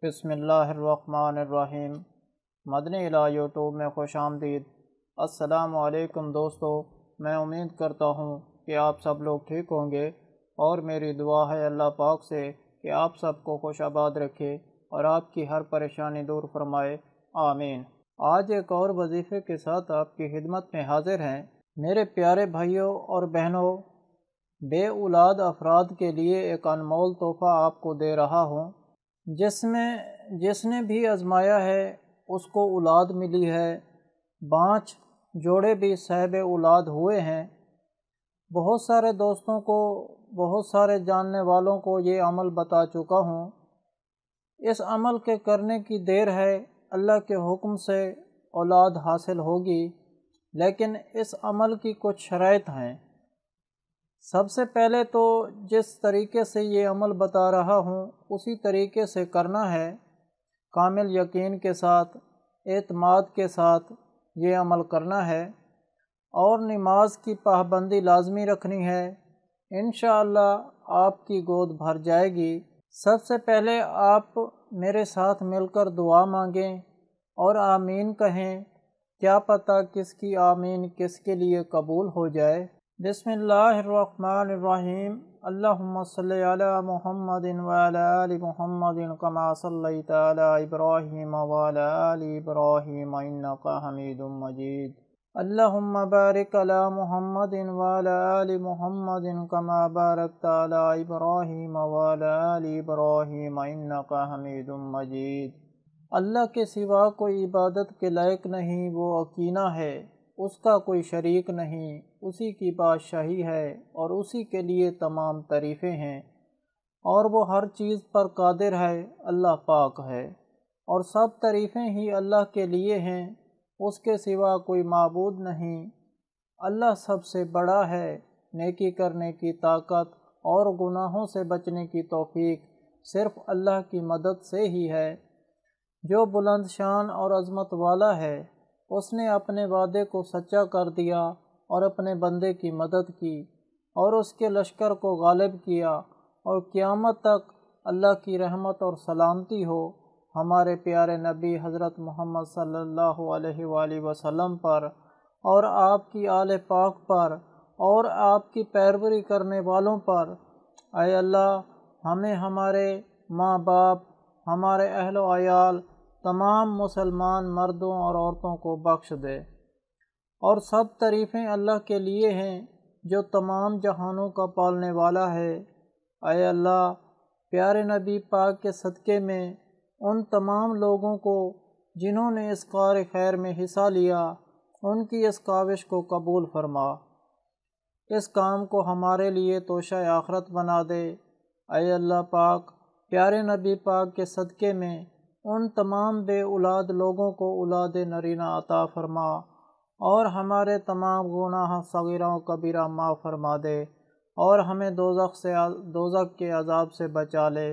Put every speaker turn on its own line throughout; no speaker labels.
بسم اللہ الرحمن الرحیم۔ مدنی الہ یوٹیوب میں خوش آمدید۔ السلام علیکم دوستو، میں امید کرتا ہوں کہ آپ سب لوگ ٹھیک ہوں گے، اور میری دعا ہے اللہ پاک سے کہ آپ سب کو خوش آباد رکھے اور آپ کی ہر پریشانی دور فرمائے، آمین۔ آج ایک اور وظیفے کے ساتھ آپ کی خدمت میں حاضر ہیں۔ میرے پیارے بھائیوں اور بہنوں، بے اولاد افراد کے لیے ایک انمول تحفہ آپ کو دے رہا ہوں۔ جس نے بھی آزمایا ہے اس کو اولاد ملی ہے، بانچ جوڑے بھی صاحب اولاد ہوئے ہیں۔ بہت سارے دوستوں کو، بہت سارے جاننے والوں کو یہ عمل بتا چکا ہوں۔ اس عمل کے کرنے کی دیر ہے، اللہ کے حکم سے اولاد حاصل ہوگی، لیکن اس عمل کی کچھ شرائط ہیں۔ سب سے پہلے تو جس طریقے سے یہ عمل بتا رہا ہوں اسی طریقے سے کرنا ہے، کامل یقین کے ساتھ، اعتماد کے ساتھ یہ عمل کرنا ہے، اور نماز کی پابندی لازمی رکھنی ہے۔ انشاءاللہ آپ کی گود بھر جائے گی۔ سب سے پہلے آپ میرے ساتھ مل کر دعا مانگیں اور آمین کہیں، کیا پتہ کس کی آمین کس کے لیے قبول ہو جائے۔ بسم اللہ الرحمن الرحیم۔ اللہم صلی علی محمد وعلی آل محمد کما صلیت علی ابراہیم وعلی آل ابراہیم انک حمید مجید۔ اللہم بارک علی محمد وعلی آل محمد کما بارکت علی ابراہیم وعلی آل ابراہیم انک حمید مجید۔ اللہ کے سوا کوئی عبادت کے لائق نہیں، وہ اکینا ہے، اس کا کوئی شریک نہیں، اسی کی بادشاہی ہے اور اسی کے لیے تمام تعریفیں ہیں، اور وہ ہر چیز پر قادر ہے، اللہ پاک ہے، اور سب تعریفیں ہی اللہ کے لیے ہیں، اس کے سوا کوئی معبود نہیں۔ اللہ سب سے بڑا ہے، نیکی کرنے کی طاقت اور گناہوں سے بچنے کی توفیق صرف اللہ کی مدد سے ہی ہے۔ جو بلند شان اور عظمت والا ہے، اس نے اپنے وعدے کو سچا کر دیا اور اپنے بندے کی مدد کی، اور اس کے لشکر کو غالب کیا، اور قیامت تک اللہ کی رحمت اور سلامتی ہو ہمارے پیارے نبی حضرت محمد صلی اللہ علیہ وآلہ وسلم پر، اور آپ کی آل پاک پر، اور آپ کی پیروی کرنے والوں پر۔ اے اللہ، ہمیں، ہمارے ماں باپ، ہمارے اہل و عیال، تمام مسلمان مردوں اور عورتوں کو بخش دے۔ اور سب تعریفیں اللہ کے لیے ہیں جو تمام جہانوں کا پالنے والا ہے۔ اے اللہ، پیارے نبی پاک کے صدقے میں ان تمام لوگوں کو جنہوں نے اس کار خیر میں حصہ لیا، ان کی اس کاوش کو قبول فرما، اس کام کو ہمارے لیے توشہ آخرت بنا دے۔ اے اللہ پاک، پیارے نبی پاک کے صدقے میں ان تمام بے اولاد لوگوں کو اولاد نرینہ عطا فرما، اور ہمارے تمام گناہ صغیرہ و کبیرہ معاف فرما دے، اور ہمیں دوزخ کے عذاب سے بچا لے۔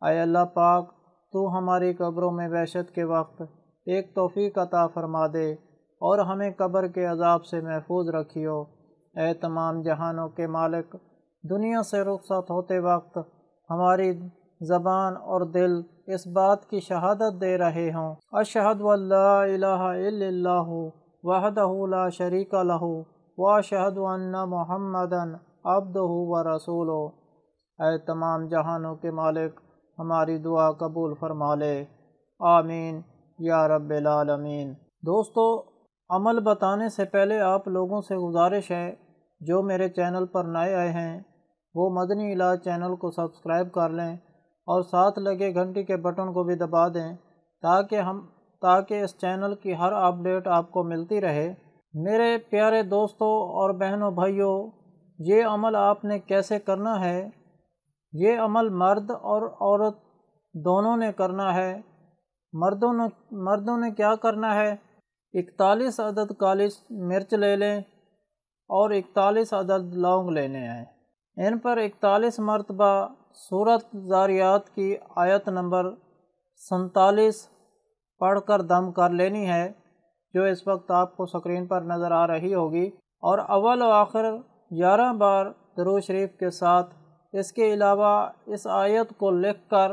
اے اللہ پاک، تو ہماری قبروں میں وحشت کے وقت ایک توفیق عطا فرما دے، اور ہمیں قبر کے عذاب سے محفوظ رکھیو۔ اے تمام جہانوں کے مالک، دنیا سے رخصت ہوتے وقت ہماری زبان اور دل اس بات کی شہادت دے رہے ہوں، اشہد ان لا الہ الا اللہ وحدہ لا شریک لہ واشہد ان محمدا عبدہ ورسولہ۔ اے تمام جہانوں کے مالک، ہماری دعا قبول فرما لے، آمین یا رب العالمین۔ دوستو، عمل بتانے سے پہلے آپ لوگوں سے گزارش ہے، جو میرے چینل پر نئے آئے ہیں وہ مدنی الہ چینل کو سبسکرائب کر لیں، اور ساتھ لگے گھنٹی کے بٹن کو بھی دبا دیں تاکہ اس چینل کی ہر اپڈیٹ آپ کو ملتی رہے۔ میرے پیارے دوستوں اور بہنوں بھائیوں، یہ عمل آپ نے کیسے کرنا ہے؟ یہ عمل مرد اور عورت دونوں نے کرنا ہے۔ مردوں نے کیا کرنا ہے؟ 41 عدد کالی مرچ لے لیں اور 41 عدد لونگ لینے ہیں۔ ان پر 41 مرتبہ سورۃ ذاریات کی آیت نمبر 47 پڑھ کر دم کر لینی ہے، جو اس وقت آپ کو سکرین پر نظر آ رہی ہوگی، اور اول و آخر 11 بار درود شریف کے ساتھ اس کے علاوہ اس آیت کو لکھ کر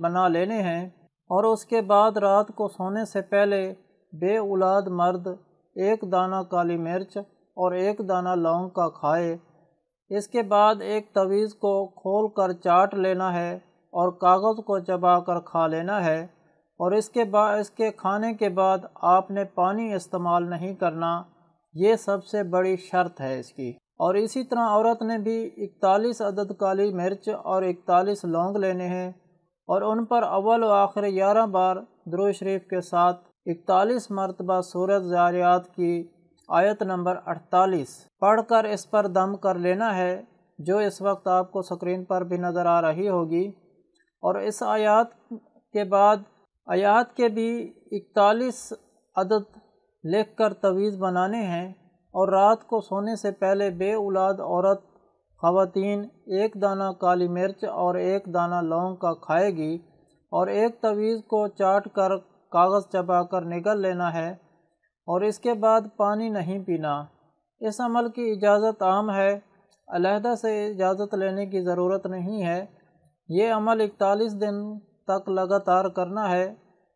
بنا لینے ہیں، اور اس کے بعد رات کو سونے سے پہلے بے اولاد مرد 1 دانہ کالی مرچ اور 1 دانہ لونگ کا کھائے۔ اس کے بعد ایک تعویذ کو کھول کر چاٹ لینا ہے اور کاغذ کو چبا کر کھا لینا ہے، اور اس کے کھانے کے بعد آپ نے پانی استعمال نہیں کرنا، یہ سب سے بڑی شرط ہے اس کی۔ اور اسی طرح عورت نے بھی 41 عدد کالی مرچ اور 41 لونگ لینے ہیں، اور ان پر اول و آخر 11 بار درود شریف کے ساتھ 41 مرتبہ سورۃ ذاریات کی آیت نمبر 48 پڑھ کر اس پر دم کر لینا ہے، جو اس وقت آپ کو سکرین پر بھی نظر آ رہی ہوگی۔ اور اس آیات کے بعد آیات کے بھی 41 عدد لکھ کر تعویذ بنانے ہیں، اور رات کو سونے سے پہلے بے اولاد عورت خواتین 1 دانہ کالی مرچ اور 1 دانہ لونگ کا کھائے گی، اور ایک تعویذ کو چاٹ کر کاغذ چبا کر نگل لینا ہے، اور اس کے بعد پانی نہیں پینا۔ اس عمل کی اجازت عام ہے، علیحدہ سے اجازت لینے کی ضرورت نہیں ہے۔ یہ عمل 41 دن تک لگاتار کرنا ہے۔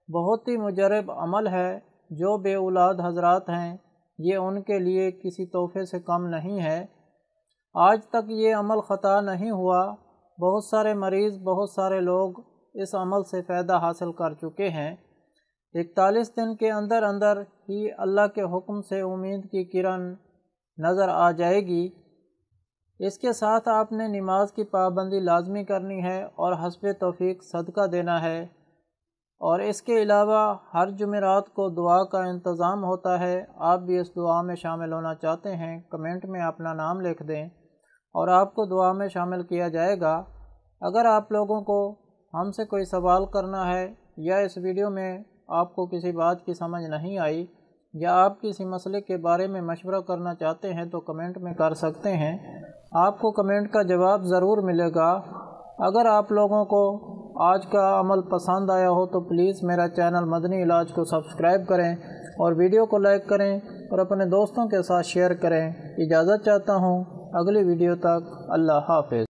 بہت ہی مجرب عمل ہے۔ جو بے اولاد حضرات ہیں، یہ ان کے لیے کسی تحفے سے کم نہیں ہے۔ آج تک یہ عمل خطا نہیں ہوا۔ بہت سارے مریض، بہت سارے لوگ اس عمل سے فائدہ حاصل کر چکے ہیں۔ 41 دن کے اندر اندر ہی اللہ کے حکم سے امید کی کرن نظر آ جائے گی۔ اس کے ساتھ آپ نے نماز کی پابندی لازمی کرنی ہے اور حسب توفیق صدقہ دینا ہے، اور اس کے علاوہ ہر جمعرات کو دعا کا انتظام ہوتا ہے۔ آپ بھی اس دعا میں شامل ہونا چاہتے ہیں، کمنٹ میں اپنا نام لکھ دیں اور آپ کو دعا میں شامل کیا جائے گا۔ اگر آپ لوگوں کو ہم سے کوئی سوال کرنا ہے، یا اس ویڈیو میں آپ کو کسی بات کی سمجھ نہیں آئی، یا آپ کسی مسئلے کے بارے میں مشورہ کرنا چاہتے ہیں، تو کمنٹ میں کر سکتے ہیں۔ آپ کو کمنٹ کا جواب ضرور ملے گا۔ اگر آپ لوگوں کو آج کا عمل پسند آیا ہو تو پلیز میرا چینل مدنی علاج کو سبسکرائب کریں، اور ویڈیو کو لائک کریں، اور اپنے دوستوں کے ساتھ شیئر کریں۔ اجازت چاہتا ہوں، اگلی ویڈیو تک اللہ حافظ۔